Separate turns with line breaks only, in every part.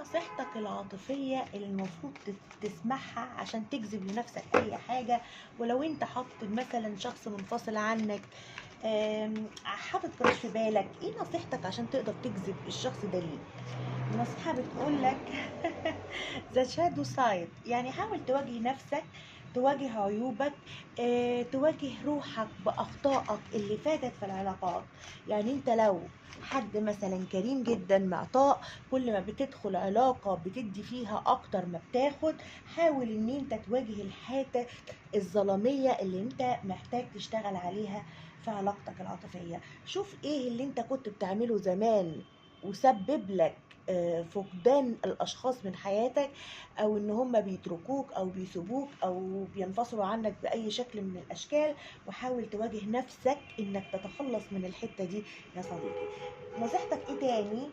نصيحتك العاطفية اللي المفروض تسمعها عشان تجذب لنفسك أي حاجة؟ ولو أنت حاطط مثلا شخص منفصل عنك، حاطط كراش في بالك، إيه نصيحتك عشان تقدر تجذب الشخص ده ليك؟ النصيحة بتقولك ذا شادو سايد، يعني حاول تواجه نفسك، تواجه عيوبك، تواجه روحك بأخطائك اللي فاتت في العلاقات. يعني انت لو حد مثلا كريم جدا معطاء، كل ما بتدخل علاقة بتدي فيها اكتر ما بتاخد، حاول ان انت تواجه الحاجة الظلامية اللي انت محتاج تشتغل عليها في علاقتك العاطفية. شوف ايه اللي انت كنت بتعمله زمان وسبب لك فقدان الاشخاص من حياتك، او ان هم بيتركوك او بيسيبوك او بينفصلوا عنك باي شكل من الاشكال. وحاول تواجه نفسك انك تتخلص من الحتة دي يا صديقي. نصيحتك ايه تاني؟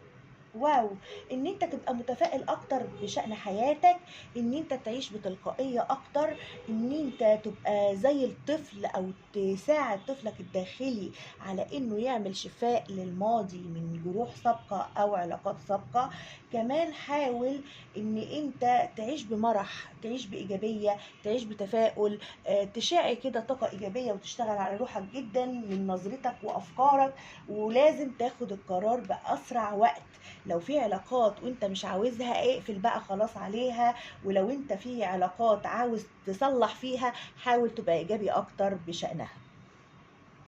واو، ان انت تبقى متفائل اكتر بشأن حياتك، ان انت تعيش بتلقائية اكتر، ان انت تبقى زي الطفل او تساعد طفلك الداخلي على انه يعمل شفاء للماضي من جروح سابقة او علاقات سابقة. كمان حاول ان انت تعيش بمرح، تعيش بايجابية، تعيش بتفاؤل، تشع كده طاقة ايجابية وتشتغل على روحك جدا من نظرتك وافكارك. ولازم تاخد القرار باسرع وقت. لو في علاقات وانت مش عاوزها اقفل بقى خلاص عليها، ولو انت في علاقات عاوز تصلح فيها حاول تبقى ايجابي اكتر بشأنها.